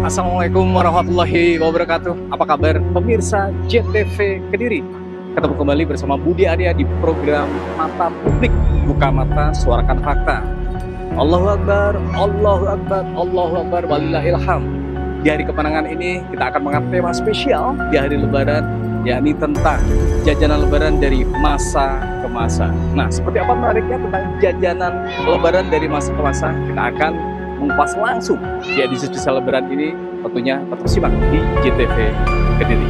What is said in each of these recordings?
Assalamualaikum warahmatullahi wabarakatuh. Apa kabar pemirsa JTV Kediri? Ketemu kembali bersama Budi Arya di program Mata Publik, Buka Mata, Suarakan Fakta. Allahu Akbar, Allahu Akbar, Allahu Akbar, walillahilham. Di hari kemenangan ini kita akan mengangkat tema spesial di hari Lebaran, yakni tentang jajanan Lebaran dari masa ke masa. Nah, seperti apa menariknya tentang jajanan Lebaran dari masa ke masa? Kita akan mengupas langsung di edisi spesial Lebaran ini, tentunya tetap simak di JTV Kediri.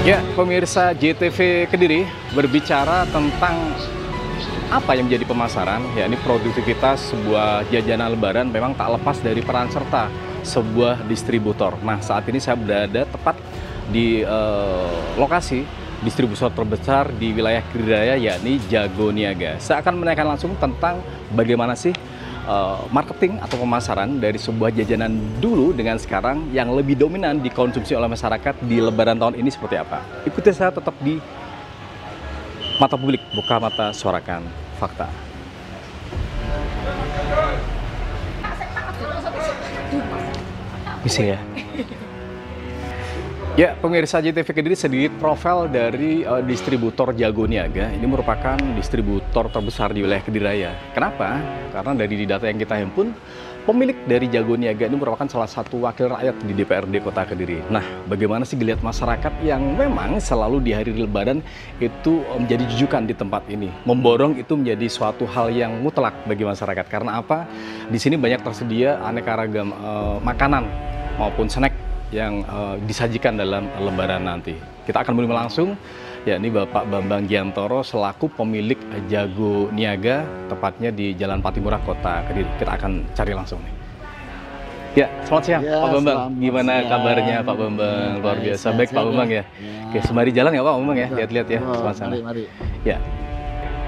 Ya, pemirsa JTV Kediri, berbicara tentang apa yang menjadi pemasaran, yakni produktivitas sebuah jajanan Lebaran memang tak lepas dari peran serta sebuah distributor. Nah, saat ini saya berada tepat di lokasi distributor terbesar di wilayah Kediri Raya, yakni Jagoniaga. Saya akan menanyakan langsung tentang bagaimana sih marketing atau pemasaran dari sebuah jajanan dulu dengan sekarang yang lebih dominan dikonsumsi oleh masyarakat di Lebaran tahun ini seperti apa. Ikuti saya tetap di Mata Publik, Buka Mata, Suarakan Fakta. Bisa ya? Ya, pemirsa JTV Kediri, sedikit profil dari distributor Jagoniaga. Ini merupakan distributor terbesar di wilayah Kediri Raya. Kenapa? Karena dari data yang kita himpun, pemilik dari Jagoniaga ini merupakan salah satu wakil rakyat di DPRD Kota Kediri. Nah, bagaimana sih geliat masyarakat yang memang selalu di hari Lebaran itu menjadi jujukan di tempat ini? Memborong itu menjadi suatu hal yang mutlak bagi masyarakat. Karena apa? Di sini banyak tersedia aneka ragam makanan maupun snack yang disajikan dalam Lebaran nanti. Kita akan menerima langsung, yakni Bapak Bambang Giantoro selaku pemilik Jagoniaga, tepatnya di Jalan Patimura, Kota Kediri. Kita akan cari langsung nih. Ya, selamat siang ya, Pak Bambang. Gimana siang kabarnya Pak Bambang? Luar biasa. Baik Pak Bambang ya. Oke, sembari jalan ya Pak Bambang ya. Lihat-lihat ya. Mari. Ya,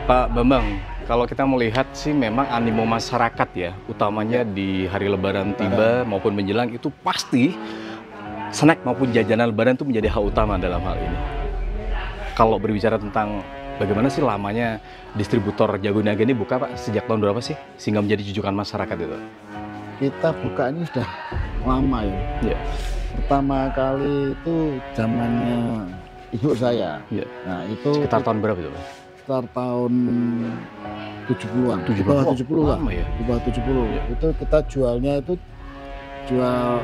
Pak Bambang. Kalau kita melihat sih memang animo masyarakat ya, utamanya di hari Lebaran tiba maupun menjelang itu pasti snack maupun jajanan Lebaran itu menjadi hal utama dalam hal ini. Kalau berbicara tentang bagaimana sih lamanya distributor Jagoniaga ini buka Pak, sejak tahun berapa sih sehingga menjadi jujukan masyarakat itu? Kita buka ini sudah lama ya. Pertama kali itu zamannya ibu saya. Nah, itu sekitar tahun berapa itu Pak? Sekitar tahun 70-an. 70 lama ya? Di bawah 70. Itu kita jualnya itu jual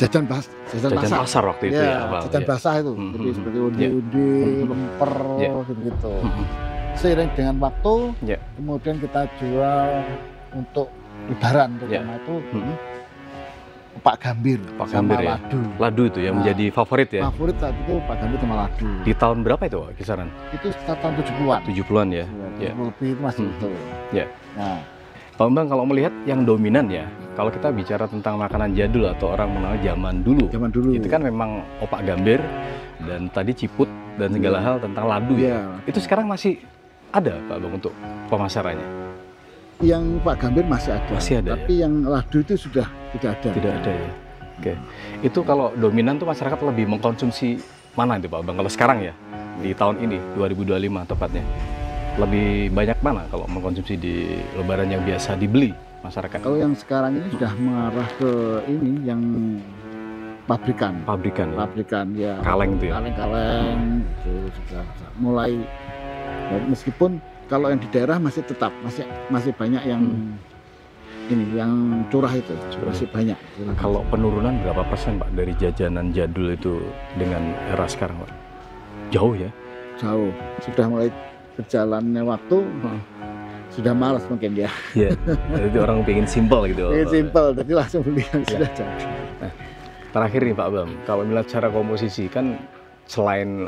jajan pasar waktu itu ya, jajan basah itu, jadi seperti undi-undi, lemper, gitu-gitu. Seiring dengan waktu, kemudian kita jual untuk Lebaran, terutama itu Pak Gambir sama ya? Ladu itu yang menjadi favorit ya? Favorit saat itu Pak Gambir sama ladu. Di tahun berapa itu kisaran? Itu sekitar tahun 70-an. 70-an ya? 70 lebih itu masih itu. Nah, Pak Bambang, kalau melihat yang dominan ya, kalau kita bicara tentang makanan jadul atau orang mengenal zaman dulu, itu kan memang opak gambir dan tadi ciput dan segala hal tentang ladu ya. Itu sekarang masih ada Pak Bang untuk pemasarannya? Yang Pak Gambir masih ada, tapi ya? yang ladu itu sudah tidak ada. Tidak ada ya. Oke. Itu kalau dominan tuh masyarakat lebih mengkonsumsi mana itu Pak Bang? Kalau sekarang ya, di tahun ini 2025 tepatnya. Lebih banyak mana kalau mengkonsumsi di Lebaran yang biasa dibeli masyarakat? Kalau yang sekarang ini sudah mengarah ke ini yang pabrikan ya. Kaleng itu ya. Kaleng itu sudah mulai. Meskipun kalau yang di daerah masih tetap masih banyak yang ini yang curah itu masih banyak. Kalau penurunan berapa persen Pak dari jajanan jadul itu dengan era sekarang Pak? Jauh ya? Jauh. Sudah mulai berjalannya waktu sudah malas mungkin ya. Iya. Jadi orang pengen simpel gitu. Pengen simpel, jadi langsung beli yang sudah jadi. Nah, terakhir nih Pak Bam, kalau melihat cara komposisi kan selain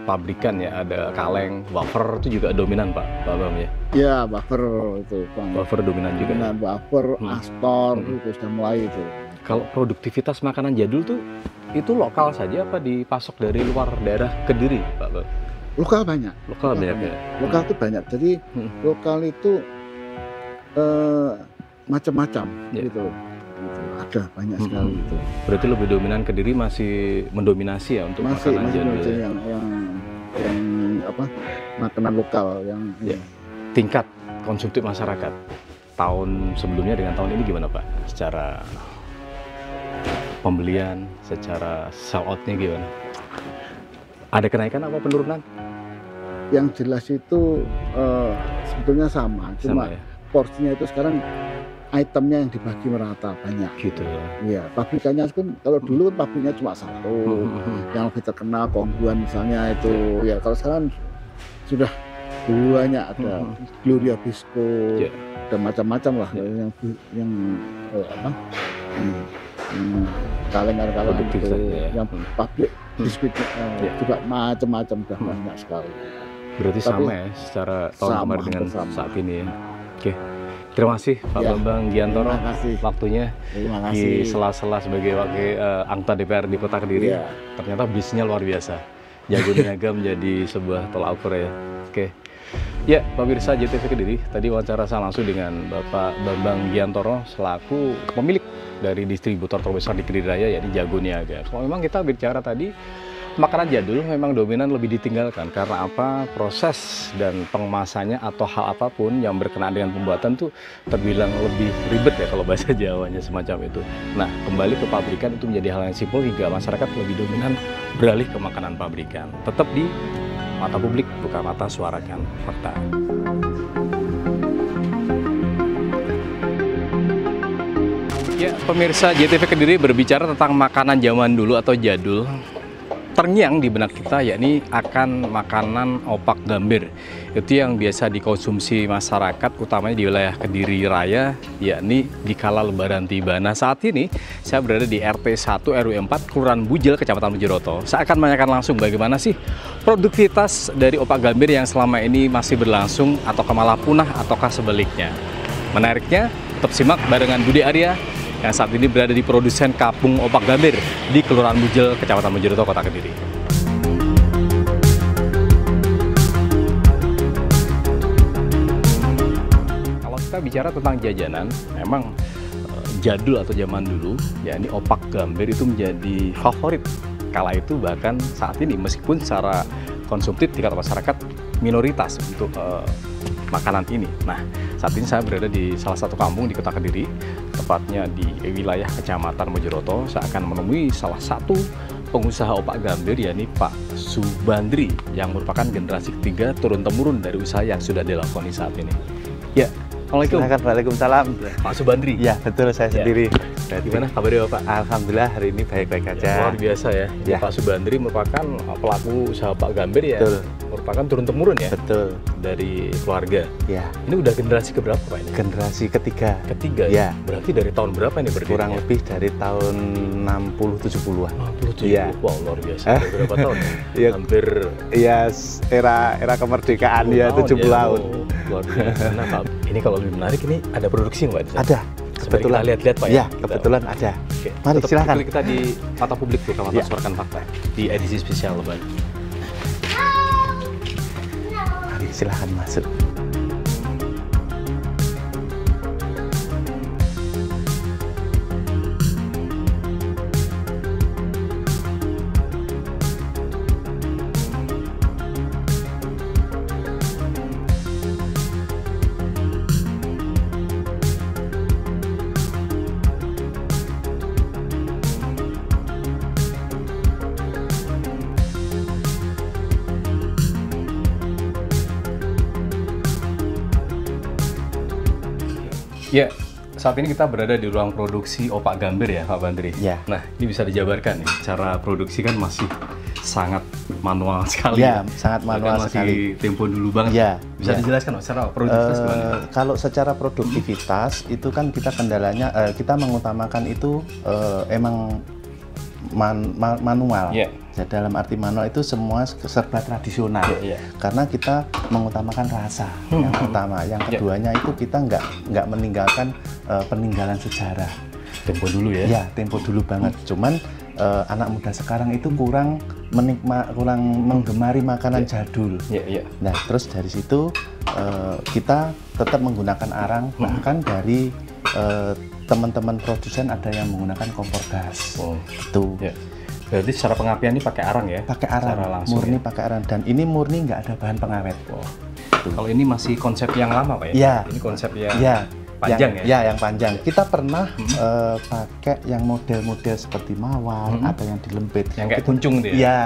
pabrikan ya ada kaleng, wafer itu juga dominan Pak Bam ya? Iya, wafer itu. Wafer dominan juga. Dominan wafer, astor itu sudah mulai itu. Kalau produktivitas makanan jadul tuh itu lokal saja apa dipasok dari luar daerah Kediri Pak Bam? Lokal banyak. Lokal banyak ya? Lokal itu banyak. Jadi lokal itu macam-macam gitu. Ada banyak sekali itu. Berarti lebih dominan Kediri masih mendominasi ya untuk makanan jadul. Yang apa? Makanan lokal yang ya. Tingkat konsumtif masyarakat tahun sebelumnya dengan tahun ini gimana Pak? Secara pembelian, secara sell out-nya gimana? Ada kenaikan apa penurunan? Yang jelas itu sebetulnya sama ya? Porsinya itu sekarang itemnya yang dibagi merata banyak gitu ya. Iya, pabrikannya kan kalau dulu kan pabriknya cuma satu, yang lebih terkenal Kongguan misalnya itu ya. Kalau sekarang sudah banyak, ada Gloria Bisco, ada macam-macam lah yang apa? Kaleng-kaleng itu, yang pabrik biskuitnya juga macam-macam, sudah banyak sekali. Berarti sama ya secara tahun kemarin dengan saat ini ya. Oke, terima kasih Pak Bambang Giantoro waktunya di sela-sela sebagai wakil anggota DPR di Kota Kediri. Ternyata bisnisnya luar biasa. Jago Niaga menjadi sebuah tolak ukur ya. Oke. Ya, pemirsa JTV Kediri, tadi wawancara saya langsung dengan Bapak Bambang Giantoro selaku pemilik dari distributor terbesar di Kediri Raya, yakni Jago Niaga. Kalau memang kita bicara tadi, makanan jadul memang dominan lebih ditinggalkan karena apa? Proses dan pengemasannya atau hal apapun yang berkenaan dengan pembuatan tuh terbilang lebih ribet ya kalau bahasa Jawanya semacam itu. Nah, kembali ke pabrikan itu menjadi hal yang simpel hingga masyarakat lebih dominan beralih ke makanan pabrikan. Tetap di mata publik, bukan mata suarakan fakta. Ya, pemirsa JTV Kediri berbicara tentang makanan zaman dulu atau jadul. Terngiang di benak kita yakni akan makanan opak gambir. Itu yang biasa dikonsumsi masyarakat utamanya di wilayah Kediri Raya, yakni di kala lebaran tiba. Nah, saat ini saya berada di RT 1 RW 4 Kelurahan Bujel Kecamatan Mojokerto. Saya akan menanyakan langsung bagaimana sih produktivitas dari opak gambir yang selama ini masih berlangsung ataukah malah punah ataukah sebaliknya. Menariknya, tetap simak barengan Budi Arya yang saat ini berada di produsen kapung opak gambir di Kelurahan Bujel, Kecamatan Mojokerto, Kota Kediri. Kalau kita bicara tentang jajanan, memang jadul atau zaman dulu, yakni opak gambir itu menjadi favorit. Kala itu bahkan saat ini, meskipun secara konsumtif tingkat masyarakat minoritas untuk makanan ini. Nah, saat ini saya berada di salah satu kampung di Kota Kediri, tepatnya di wilayah Kecamatan Mojokerto. Saya akan menemui salah satu pengusaha opak gambir, yakni Pak Subandri, yang merupakan generasi ketiga turun-temurun dari usaha yang sudah dilakoni saat ini. Ya, Assalamualaikum. Waalaikumsalam. Pak Subandri. Ya, betul, saya sendiri. Gimana kabarnya Pak? Alhamdulillah hari ini baik-baik aja. Luar biasa ya. Pak Subandri merupakan pelaku usaha opak gambir ya. Betul. Merupakan turun-temurun ya. Betul. Dari keluarga. Ya. Ini udah generasi keberapa Pak ini? Generasi ketiga. Ketiga ya. Berarti dari tahun berapa ini berdiri? Kurang lebih dari tahun 60-70-an. 60-70. Ya. Wow, luar biasa. Berapa tahun? Ya. Hampir era kemerdekaan ya, 70 tahun. Luar biasa. Nah, Pak, ini kalau lebih menarik ini ada produksi Pak? Ada. Kebetulan lihat-lihat Pak ya? Kebetulan ada. Oke. Mari silakan. Kita di mata publik tuh, mata suarakan fakta di edisi spesial Lebaran. Mari silakan masuk. Ya, saat ini kita berada di ruang produksi opak gambir ya Pak Bandri. Ya. Nah, ini bisa dijabarkan nih, cara produksi kan masih sangat manual sekali. Ya, sangat manual sekali. Tempo dulu banget. Ya, bisa dijelaskan secara produktivitas gimana? Kalau secara produktivitas itu kan kita kendalanya kita mengutamakan itu emang manual. Yeah. Jadi dalam arti manual itu semua serba tradisional. Karena kita mengutamakan rasa yang pertama. Yang keduanya itu kita nggak meninggalkan peninggalan sejarah. Tempo dulu ya? Ya, tempo dulu banget. Cuman anak muda sekarang itu kurang menggemari makanan jadul. Nah, terus dari situ kita tetap menggunakan arang. Bahkan dari teman-teman produsen ada yang menggunakan kompor gas. Itu. Berarti secara pengapian ini pakai arang ya? Pakai arang, murni pakai arang. Dan ini murni nggak ada bahan pengawet. Kalau ini masih konsep yang lama Pak ya? Ini konsep yang panjang ya? Yang panjang. Kita pernah pakai yang model-model seperti mawar, ada yang dilempit. Yang kayak kuncung dia? Iya,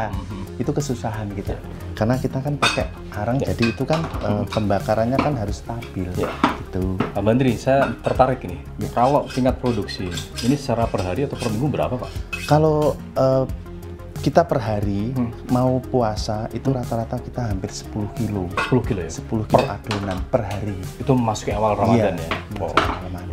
itu kesusahan gitu. Karena kita kan pakai arang, jadi itu kan pembakarannya kan harus stabil. Gitu. Pak Bandri, saya tertarik ini. Kalau tingkat produksi, ini secara per hari atau per minggu berapa Pak? Kalau kita per hari mau puasa itu rata-rata kita hampir 10 kilo. 10 kilo ya? 10 kilo adonan per hari. Itu masuk awal Ramadan ya?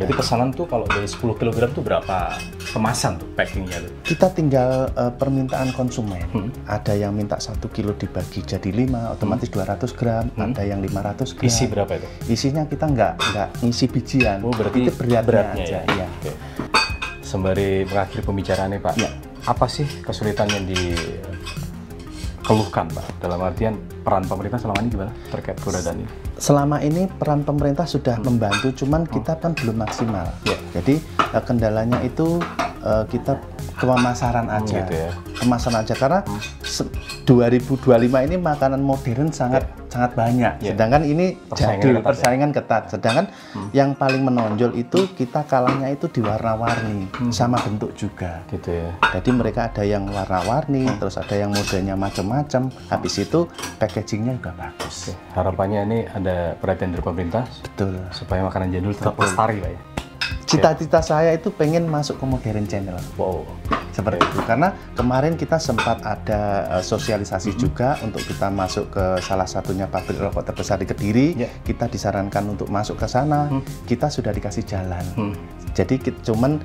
Jadi pesanan tuh kalau dari 10 kg tuh berapa kemasan tuh packingnya tuh? Kita tinggal permintaan konsumen. Ada yang minta 1 kilo dibagi jadi 5, otomatis 200 gram. Ada yang 500 gram. Isi berapa itu? Isinya kita nggak ngisi bijian. Berarti itu beratnya aja. Ya? Okay. Sembari mengakhiri pembicaraannya Pak, apa sih kesulitan yang dikeluhkan Pak? Dalam artian peran pemerintah selama ini gimana terkait keberadaan ini? Selama ini peran pemerintah sudah membantu, cuman kita kan belum maksimal. Jadi kendalanya itu kita pemasaran aja, gitu ya? Pemasaran aja karena 2025 ini makanan modern sangat banyak, sedangkan ini jadul, persaingan ketat. Sedangkan yang paling menonjol itu kita kalahnya itu di warna-warni, sama bentuk juga. Gitu ya. Jadi mereka ada yang warna-warni, terus ada yang modelnya macam-macam. Habis itu packagingnya juga bagus. Harapannya ini ada perhatian dari pemerintah, betul, supaya makanan jadul tetap lestari Pak ya. Cita-cita saya itu pengen masuk ke Modern Channel. Seperti itu. Karena kemarin kita sempat ada sosialisasi juga untuk kita masuk ke salah satunya pabrik rokok terbesar di Kediri. Kita disarankan untuk masuk ke sana. Kita sudah dikasih jalan. Jadi cuman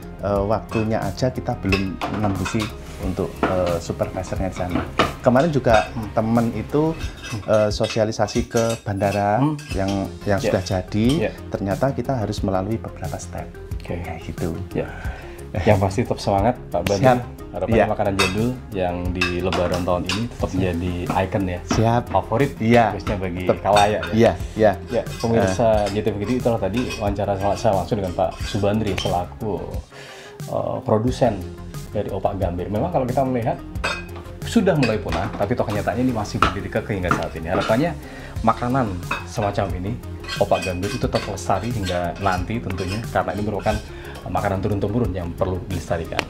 waktunya aja kita belum nembusi untuk supervisornya di sana. Kemarin juga temen itu sosialisasi ke bandara yang sudah jadi. Ternyata kita harus melalui beberapa step. Kayak gitu. Yang pasti tetap semangat Pak Bandri. Harapannya makanan jadul yang di Lebaran tahun ini tetap menjadi ikon ya. Favorit khususnya bagi khalayak ya. Pemirsa JTV Kediri, itulah tadi wawancara saya langsung dengan Pak Subandri selaku produsen dari Opak Gambir. Memang kalau kita melihat sudah mulai punah, tapi toh kenyataannya ini masih berdiri kekeh hingga saat ini. Harapannya makanan semacam ini, Opak Gambir itu tetap lestari hingga nanti tentunya, karena ini merupakan makanan turun-temurun yang perlu dilestarikan.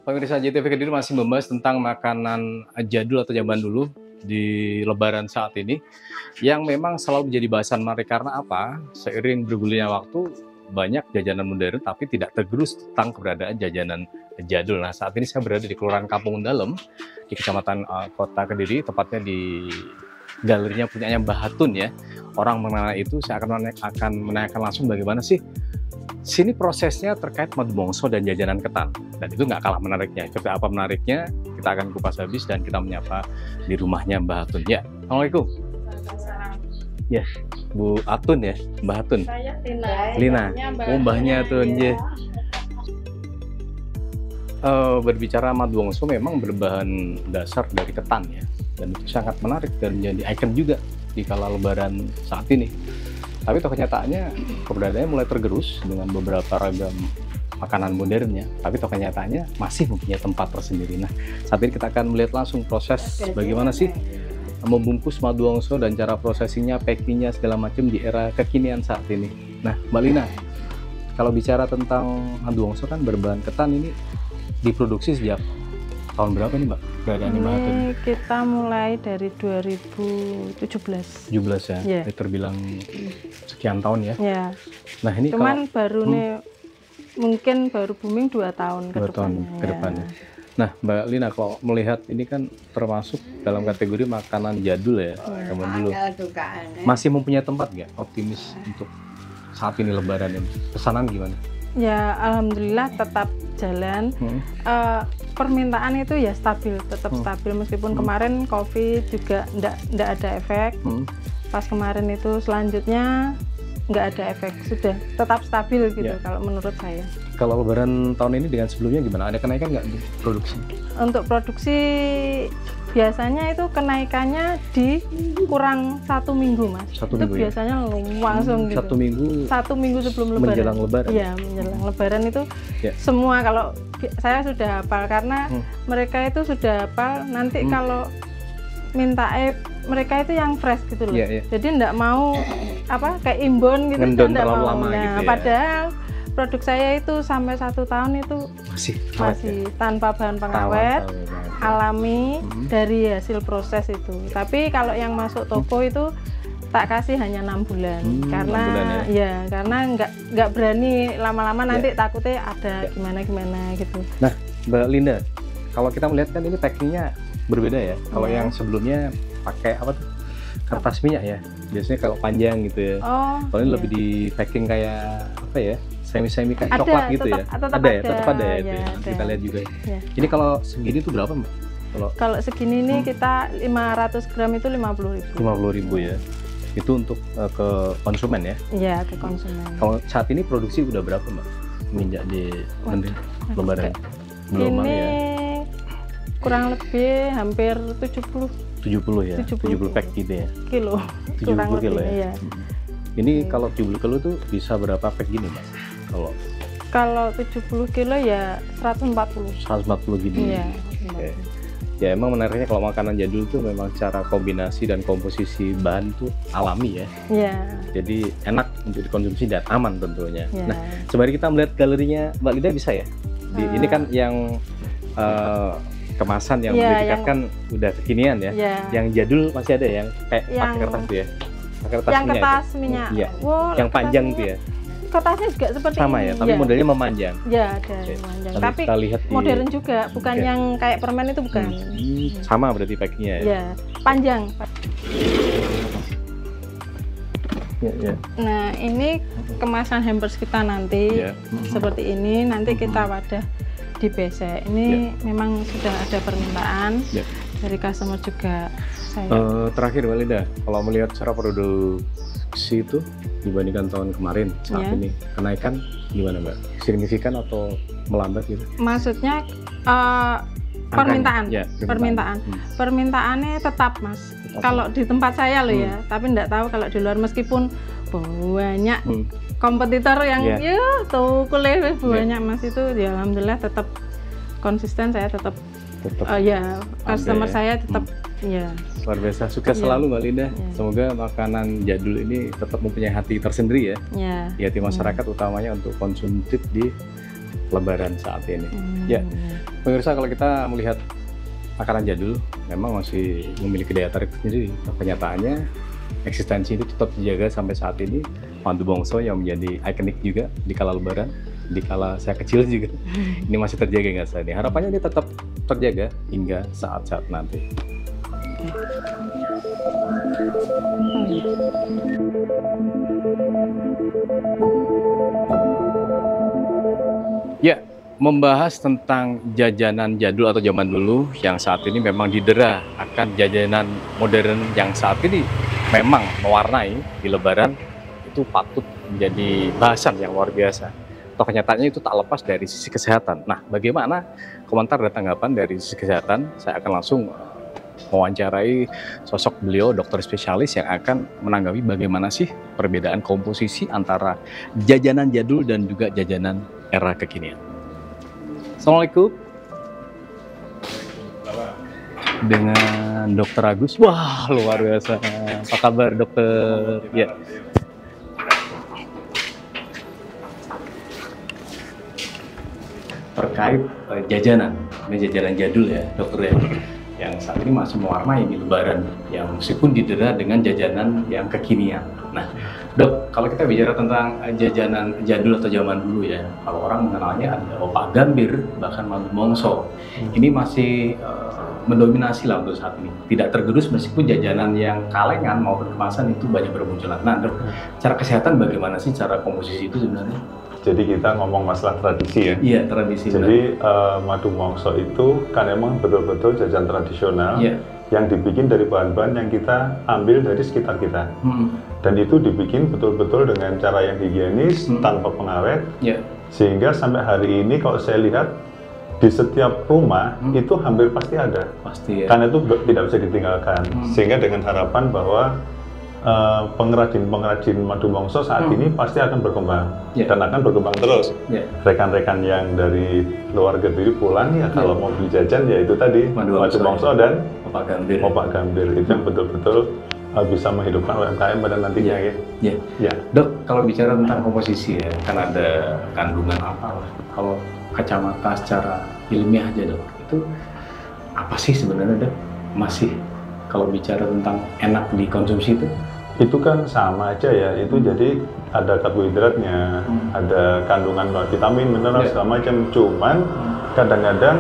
Pemirsa JTV Kediri masih membahas tentang makanan jadul atau zaman dulu di Lebaran saat ini, yang memang selalu menjadi bahasan menarik. Karena apa? Seiring bergulirnya waktu, banyak jajanan modern tapi tidak tergerus tentang keberadaan jajanan jadul. Nah, saat ini saya berada di Kelurahan Kampung Dalem di Kecamatan Kota Kediri, tepatnya di galerinya punyanya Mbah Hatun ya. Orang mengenai itu saya akan menanyakan langsung bagaimana sih sini prosesnya terkait madu mongso dan jajanan ketan. Dan itu nggak kalah menariknya. Seperti apa menariknya, kita akan kupas habis dan kita menyapa di rumahnya Mbah Hatun. Ya, Assalamualaikum. Ya, Bu Atun ya, Mbah Atun. Saya Lina. Mbahnya Atun ya. Berbicara madu mongso memang berbahan dasar dari ketan ya, dan itu sangat menarik dan menjadi ikon juga di kala Lebaran saat ini. Tapi toh kenyataannya keberadaannya mulai tergerus dengan beberapa ragam makanan modernnya. Tapi toh kenyataannya masih mempunyai tempat tersendiri. Nah, saat ini kita akan melihat langsung proses bagaimana sih membungkus madu mongso dan cara prosesinya, packingnya segala macam di era kekinian saat ini. Nah, Mbak Lina, kalau bicara tentang madu mongso kan berbahan ketan, ini diproduksi sejak tahun berapa nih Mbak? Ini kita mulai dari 2017. 17 ya? Terbilang sekian tahun ya? Ya. Nah ini cuman baru nih mungkin baru booming 2 tahun ke depannya. Nah, Mbak Lina, kalau melihat ini kan termasuk dalam kategori makanan jadul ya, zaman dulu. Masih mempunyai tempat nggak optimis untuk saat ini Lebaran ini? Pesanan gimana? Ya, alhamdulillah tetap jalan. Permintaan itu ya tetap stabil meskipun kemarin COVID juga nggak ada efek. Pas kemarin itu selanjutnya nggak ada efek, sudah tetap stabil gitu kalau menurut saya. Kalau Lebaran tahun ini dengan sebelumnya gimana? Ada kenaikan nggak untuk produksi? Untuk produksi biasanya itu kenaikannya di kurang 1 minggu, Mas. Itu biasanya langsung gitu. 1 minggu. 1 minggu sebelum Lebaran. Menjelang Lebaran. Iya, menjelang Lebaran itu semua kalau saya sudah hafal karena mereka itu sudah hafal. Nanti kalau minta mereka itu yang fresh gitu loh. Jadi enggak mau kayak imbon gitu, enggak mau. Lama Nah, gitu ya. Padahal produk saya itu sampai 1 tahun itu masih tanpa bahan pengawet, alami dari hasil proses itu. Tapi kalau yang masuk toko itu tak kasih hanya 6 bulan karena 6 bulan ya? Karena nggak berani lama-lama nanti takutnya ada gimana gitu. Nah, Mbak Linda, kalau kita melihat kan ini packingnya berbeda ya. Kalau yang sebelumnya pakai kertas minyak ya, biasanya kalau panjang gitu ya. Kalau ini lebih di packing kayak semi kayak coklat gitu ya. Tetap ada ya. Nanti kita lihat juga. Ini kalau segini tuh berapa, Mbak? Kalau segini nih kita 500 gram itu 50.000. 50.000 ya. Itu untuk ke konsumen ya? Iya, ke konsumen. Kalau saat ini produksi udah berapa, Mbak? Minyak di Lebaran? Belum ini ya? Kurang lebih hampir 70 ya? 70 pack gitu ya? Kilo. 70 kilo ya? Iya. Ini kalau 70 kilo tuh bisa berapa pack gini, Mas? Kalau 70 kilo ya 140. 140 gini? Iya. Okay. Ya emang menariknya kalau makanan jadul tuh memang cara kombinasi dan komposisi bahan tuh alami ya. Iya. Jadi enak untuk dikonsumsi dan aman tentunya. Ya. Nah, sembari kita melihat galerinya Mbak Lida bisa ya? Ini kan yang kemasan yang kan udah kekinian ya. Yang jadul masih ada yang kayak pakai kertas tuh ya. Yang kertas minyak. Iya. Yang panjang tuh ya. Kertasnya juga seperti sama ya, tapi modelnya memanjang. Ya, ada memanjang. Tapi kita lihat modern juga, bukan yang kayak permen itu bukan. Sama berarti packingnya ya. Ya, panjang. Ya. Nah, ini kemasan hampers kita nanti seperti ini. Nanti kita wadah di besek. Ini memang sudah ada permintaan dari customer juga. Terakhir Mbak Linda, kalau melihat cara produksi itu dibandingkan tahun kemarin saat ini kenaikan gimana Mbak? Signifikan atau melambat gitu? Maksudnya permintaan. Permintaannya tetap Mas. Kalau di tempat saya loh ya, tapi enggak tahu kalau di luar meskipun banyak kompetitor yang tuh kuliah banyak Mas itu ya alhamdulillah tetap konsisten, saya tetap customer saya tetap luar biasa. Sukses selalu Mbak Linda. Semoga makanan jadul ini tetap mempunyai hati tersendiri ya. Di hati masyarakat utamanya untuk konsumtif di Lebaran saat ini. Ya, pemirsa, kalau kita melihat makanan jadul memang masih memiliki daya tarik sendiri. Kenyataannya eksistensi itu tetap dijaga sampai saat ini. Mantu bongso yang menjadi ikonik juga di kala Lebaran, di kala saya kecil juga. Ini masih terjaga hingga saat ini. Harapannya ini tetap terjaga hingga saat-saat nanti. Ya, membahas tentang jajanan jadul atau zaman dulu yang saat ini memang didera akan jajanan modern yang saat ini memang mewarnai di Lebaran, itu patut menjadi bahasan yang luar biasa. Toh kenyataannya itu tak lepas dari sisi kesehatan. Nah, bagaimana komentar dan tanggapan dari sisi kesehatan? Saya akan langsung mewawancarai sosok beliau, dokter spesialis yang akan menanggapi bagaimana sih perbedaan komposisi antara jajanan jadul dan juga jajanan era kekinian. Assalamualaikum. Dengan Dokter Agus. Wah, luar biasa. Apa kabar dokter? Ya. Terkait jajanan, ini jajanan jadul ya dokter ya, yang saat ini masih mewarnai di Lebaran, yang meskipun didera dengan jajanan yang kekinian. Nah, Dok, kalau kita bicara tentang jajanan jadul atau zaman dulu ya, kalau orang mengenalnya ada opak gambir, bahkan madu mongso. Ini masih mendominasi lah untuk saat ini. Tidak tergerus meskipun jajanan yang kalengan maupun kemasan itu banyak bermunculan. Nah, Dok, cara kesehatan bagaimana sih cara komposisi itu sebenarnya? Jadi kita ngomong masalah tradisi ya? Iya, tradisi. Jadi madu mongso itu kan emang betul-betul jajan tradisional. Iya. Yang dibikin dari bahan-bahan yang kita ambil dari sekitar kita. Dan itu dibikin betul-betul dengan cara yang higienis, tanpa pengawet. Sehingga sampai hari ini kalau saya lihat, di setiap rumah itu hampir pasti ada. Pasti ya. Karena itu tidak bisa ditinggalkan. Sehingga dengan harapan bahwa pengrajin-pengrajin madu mongso saat ini pasti akan berkembang. Dan akan berkembang terus. Rekan-rekan yang dari luar Kediri pulang ya kalau mau beli jajan ya itu tadi madu mongso dan opak gambir. Itu yang betul-betul bisa menghidupkan UMKM pada nantinya ya. Dok, kalau bicara tentang komposisi ya, kan ada kandungan apa lah. Kalau kacamata secara ilmiah aja Dok, itu apa sih sebenarnya Dok? Masih kalau bicara tentang enak dikonsumsi itu kan sama aja ya. Itu jadi ada karbohidratnya, ada kandungan vitamin, mineral segala macam. Cuman kadang-kadang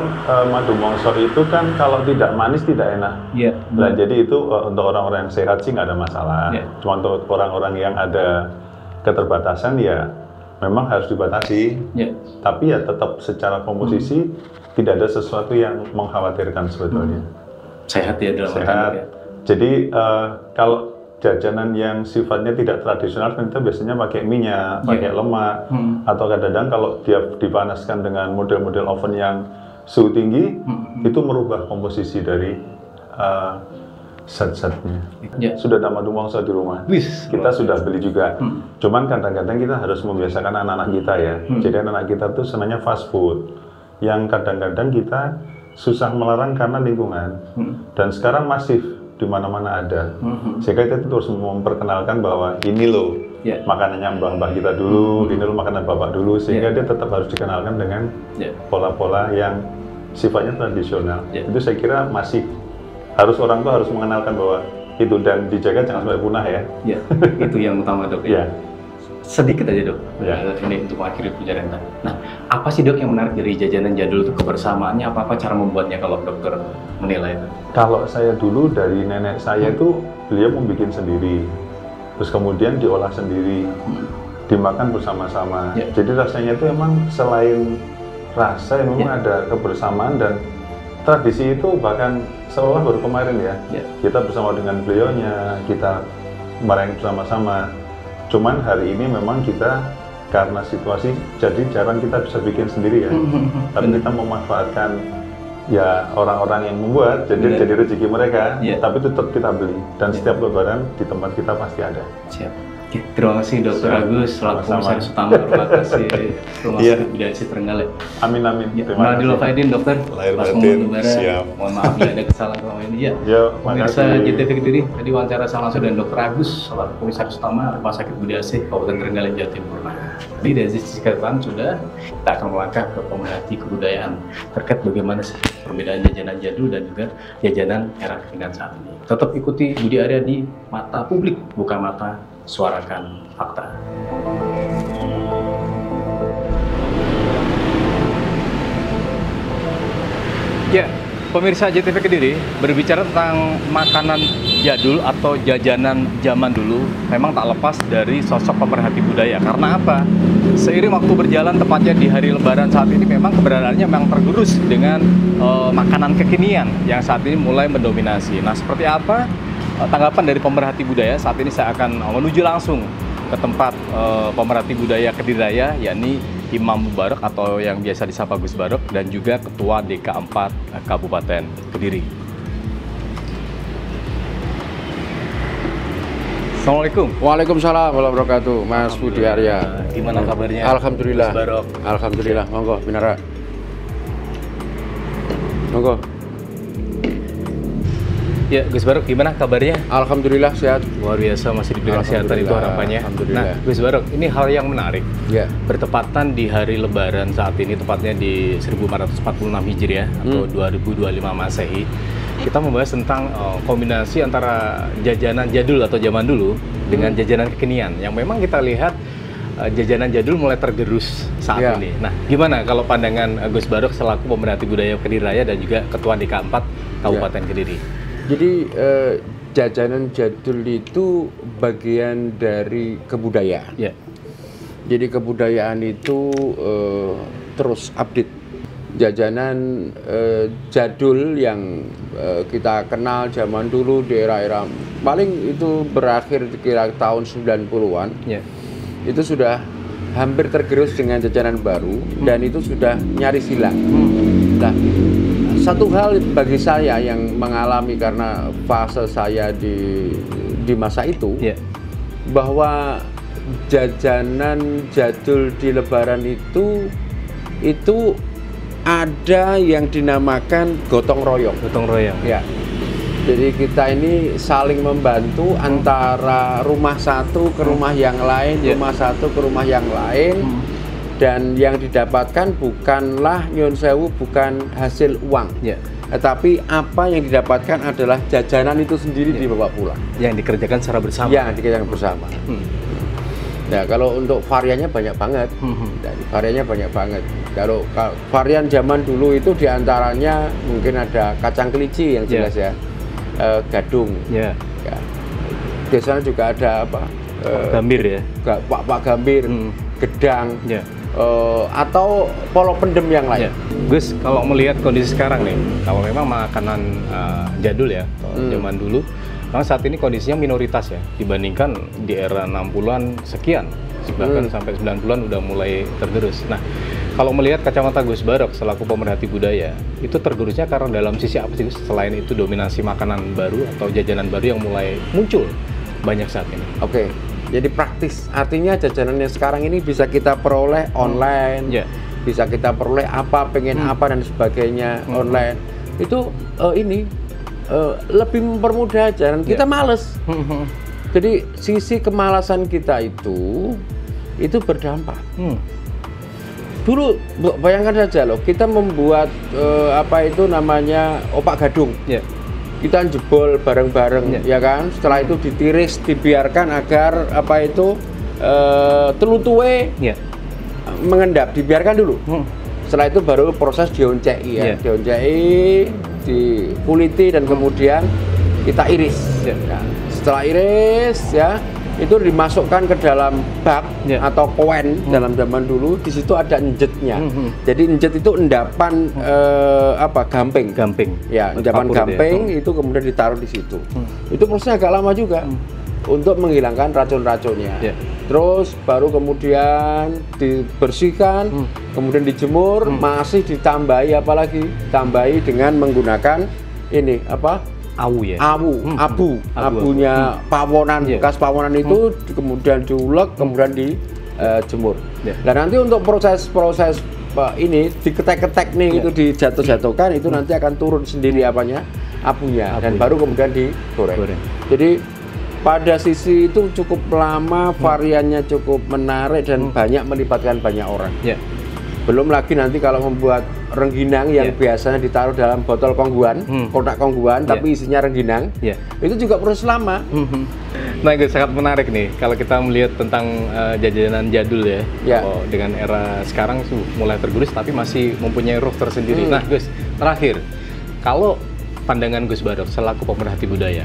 madu mongso itu kan kalau tidak manis tidak enak. Nah, jadi itu untuk orang-orang yang sehat sih nggak ada masalah. Cuma untuk orang-orang yang ada keterbatasan ya memang harus dibatasi. Tapi ya tetap secara komposisi tidak ada sesuatu yang mengkhawatirkan sebetulnya. Sehat ya dalam sehat. Jadi kalau jajanan yang sifatnya tidak tradisional kan kita biasanya pakai minyak, pakai lemak, atau kadang-kadang kalau dia dipanaskan dengan model-model oven yang suhu tinggi, itu merubah komposisi dari zat-zatnya. Sudah ada madu mongso di rumah, kita sudah beli juga. Cuman kadang-kadang kita harus membiasakan anak-anak kita ya. Jadi anak-anak kita tuh senangnya fast food, yang kadang-kadang kita susah melarang karena lingkungan. Dan sekarang masif di mana-mana ada. Sehingga kita terus memperkenalkan bahwa ini loh makanannya mbah-mbah kita dulu, ini loh makanan bapak dulu, sehingga dia tetap harus dikenalkan dengan pola-pola yang sifatnya tradisional. Itu saya kira masih harus orang tua harus mengenalkan bahwa itu dan dijaga jangan sampai punah ya. Itu yang utama Dok ya. Sedikit aja Dok, ini untuk mengakhiri pembicaraan. Nah, apa sih Dok yang menarik dari jajanan jadul itu kebersamaannya? Apa cara membuatnya kalau dokter menilai itu? Kalau saya dulu dari nenek saya itu beliau membuat sendiri, terus kemudian diolah sendiri, dimakan bersama-sama. Jadi rasanya itu emang selain rasa memang ada kebersamaan dan tradisi itu bahkan seolah baru kemarin ya. Kita bersama dengan beliaunya, kita merayakan bersama-sama. Cuman hari ini memang kita karena situasi jadi jarang kita bisa bikin sendiri ya. Tapi kita memanfaatkan ya orang-orang yang membuat jadi rezeki mereka. Tapi tetap kita beli dan setiap lebaran di tempat kita pasti ada. Siap. Oke, terima kasih Dr. Agus selaku Komisaris Utama Rumah Sakit Bidang Trenggalek. Amin. Terima kasih. Faidin dokter. Siap. Mohon maaf ya ada kesalahan selama ini ya. Pemirsa JTV Kediri, tadi wawancara saya langsung dengan Dr. Agus selaku Komisaris Utama Rumah Sakit Bidang Kabupaten Trenggalek Jawa Timur. Jadi dari sisi kesehatan sudah kita akan melangkah ke pemerhati kebudayaan terkait bagaimana sih perbedaan jajanan jadul dan juga jajanan era kekinian saat ini. Tetap ikuti Budi Arya di mata publik, bukan mata suarakan fakta. Ya, pemirsa JTV Kediri, berbicara tentang makanan jadul atau jajanan zaman dulu memang tak lepas dari sosok pemerhati budaya. Karena apa? Seiring waktu berjalan, tepatnya di hari Lebaran saat ini memang keberadaannya memang tergerus dengan makanan kekinian yang saat ini mulai mendominasi. Nah, seperti apa tanggapan dari pemerhati budaya? Saat ini saya akan menuju langsung ke tempat pemerhati budaya Kediri Raya, yakni Imam Mubarak atau yang biasa disapa Gus Barok dan juga Ketua DK4 Kabupaten Kediri. Assalamualaikum. Waalaikumsalam warahmatullahi wabarakatuh, Mas Budi Arya. Gimana kabarnya? Alhamdulillah. Gus Barok. Alhamdulillah. Monggo, Binara. Monggo. Ya, Gus Barok, gimana kabarnya? Alhamdulillah sehat. Luar biasa, masih diberikan kesehatan itu harapannya. Nah, Gus Barok, ini hal yang menarik. Bertepatan di hari Lebaran saat ini, tepatnya di 1446 Hijriah atau 2025 Masehi. kita membahas tentang kombinasi antara jajanan jadul atau zaman dulu dengan jajanan kekinian yang memang kita lihat jajanan jadul mulai tergerus saat ini. Nah, gimana kalau pandangan Gus Barok selaku pemerhati budaya Kediri Raya dan juga Ketua DK4 Kabupaten Kediri? Jadi jajanan jadul itu bagian dari kebudayaan. Jadi kebudayaan itu terus update. Jajanan jadul yang kita kenal zaman dulu di era-era paling itu berakhir kira tahun 90-an. Itu sudah hampir tergerus dengan jajanan baru dan itu sudah nyaris hilang. Nah, satu hal bagi saya yang mengalami karena fase saya di masa itu, bahwa jajanan jadul di Lebaran itu ada yang dinamakan gotong royong. Gotong royong. Ya. Jadi kita ini saling membantu antara rumah satu ke rumah yang lain, rumah satu ke rumah yang lain, dan yang didapatkan bukanlah nyun sewu, bukan hasil uang, tetapi apa yang didapatkan adalah jajanan itu sendiri dibawa pulang. Yang dikerjakan secara bersama. Yang dikerjakan bersama. Nah, kalau untuk variannya banyak banget, variannya banyak banget. Kalau varian zaman dulu itu diantaranya mungkin ada kacang kelinci yang jelas gadung, ya. Biasanya juga ada apa? Gambir ya, Pak Gambir, gedang, atau polo pendem yang lain. Gus, kalau melihat kondisi sekarang nih, kalau memang makanan jadul ya, zaman dulu, karena saat ini kondisinya minoritas ya, dibandingkan di era 60-an sekian, bahkan sampai 90-an udah mulai tergerus. Nah, kalau melihat kacamata Gus Barok selaku pemerhati budaya, itu tergerusnya karena dalam sisi apa sih Gus? Selain itu dominasi makanan baru atau jajanan baru yang mulai muncul banyak saat ini. Oke, jadi praktis. Artinya jajanan yang sekarang ini bisa kita peroleh online, bisa kita peroleh apa, pengen apa dan sebagainya online. Itu lebih mempermudah aja, dan kita males. Jadi sisi kemalasan kita itu berdampak. Dulu bayangkan saja loh, kita membuat apa itu namanya opak gadung. Kita jebol bareng-bareng, ya kan? Setelah itu ditiris, dibiarkan agar apa itu telutue mengendap, dibiarkan dulu. Setelah itu baru proses dioncei ya, dioncei, dikuliti dan kemudian kita iris. Nah, setelah iris ya, itu dimasukkan ke dalam bak atau koen dalam zaman dulu. Di situ ada enjetnya. Jadi enjet itu endapan gamping. Ya, endapan gamping itu kemudian ditaruh di situ. Itu prosesnya agak lama juga untuk menghilangkan racun-racunnya. Terus baru kemudian dibersihkan, kemudian dijemur, masih ditambahi apalagi? Tambahi dengan menggunakan ini apa? Awu ya? Abunya pawonan, bekas pawonan itu kemudian diulek, kemudian dijemur. Dan nanti untuk proses ini diketek-ketek nih, itu dijatuh-jatuhkan, itu nanti akan turun sendiri abunya, dan baru kemudian digoreng. Jadi pada sisi itu cukup lama, variannya cukup menarik dan banyak melibatkan banyak orang. Belum lagi nanti kalau membuat rengginang yang biasanya ditaruh dalam botol kongguan, kotak kongguan, tapi isinya rengginang, itu juga proses lama. Nah, itu sangat menarik nih kalau kita melihat tentang jajanan jadul ya. Dengan era sekarang mulai tergerus tapi masih mempunyai ruh tersendiri. Nah, Gus, terakhir, kalau pandangan Gus Barok selaku pemerhati budaya,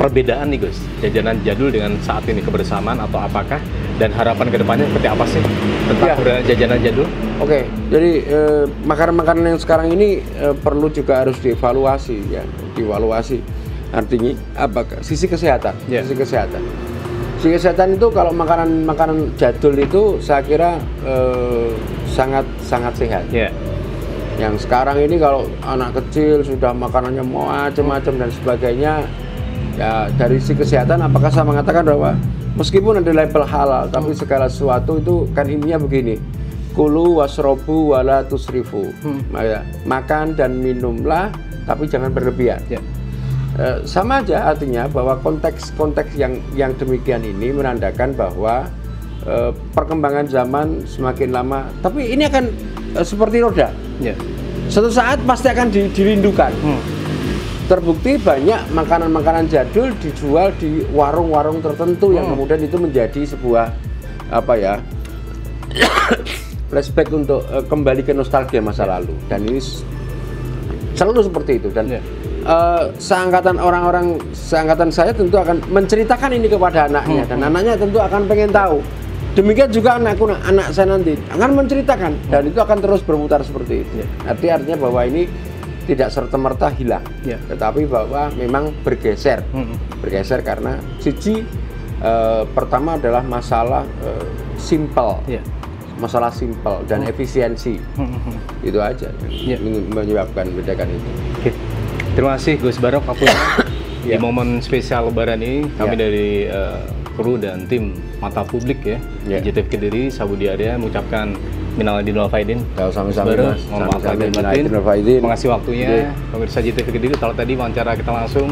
perbedaan nih Gus, jajanan jadul dengan saat ini, kebersamaan atau apakah, dan harapan kedepannya seperti apa sih tentang jajanan jadul? Oke, jadi makanan-makanan yang sekarang ini perlu juga harus dievaluasi ya, dievaluasi. Artinya apakah sisi kesehatan, sisi kesehatan itu kalau makanan jadul itu saya kira sangat sehat. Yang sekarang ini kalau anak kecil sudah makanannya macam-macam dan sebagainya, ya dari sisi kesehatan, apakah saya mengatakan bahwa meskipun ada label halal, tapi segala sesuatu itu kan intinya begini, kulu wasrobu wala tusrifu, makan dan minumlah tapi jangan berlebihan. Sama aja artinya bahwa konteks yang demikian ini menandakan bahwa perkembangan zaman semakin lama, tapi ini akan seperti roda. Suatu saat pasti akan dirindukan. terbukti banyak makanan-makanan jadul dijual di warung-warung tertentu yang kemudian itu menjadi sebuah apa ya flashback untuk kembali ke nostalgia masa lalu, dan ini selalu seperti itu. Dan seangkatan saya tentu akan menceritakan ini kepada anaknya, dan anaknya tentu akan pengen tahu. Demikian juga anak saya nanti akan menceritakan, dan itu akan terus berputar seperti itu. Artinya bahwa ini tidak serta-merta hilang, tetapi bahwa memang bergeser. Bergeser karena pertama adalah masalah simple, masalah simple dan efisiensi. Itu aja menyebabkan bedakan itu. Oke. Terima kasih Gus Barok waktunya di momen spesial Lebaran ini. Kami dari kru dan tim Mata Publik JTV Kediri, Sabudi Arya mengucapkan minal aidin wal faizin. Sama-sama Mas. Mohon maaf lahir batin. Terima kasih waktunya pemirsa JTV Kediri. Kalau tadi wawancara kita langsung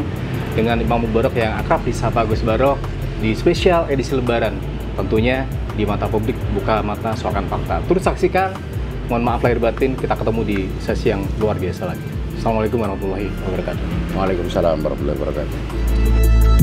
dengan Imam Mubarok yang akrab disapa Gus Barok di spesial edisi Lebaran. Tentunya di Mata Publik, buka mata soalkan fakta. Terus saksikan. Mohon maaf lahir batin. Kita ketemu di sesi yang luar biasa lagi. Assalamualaikum warahmatullahi wabarakatuh. Waalaikumsalam warahmatullahi wabarakatuh.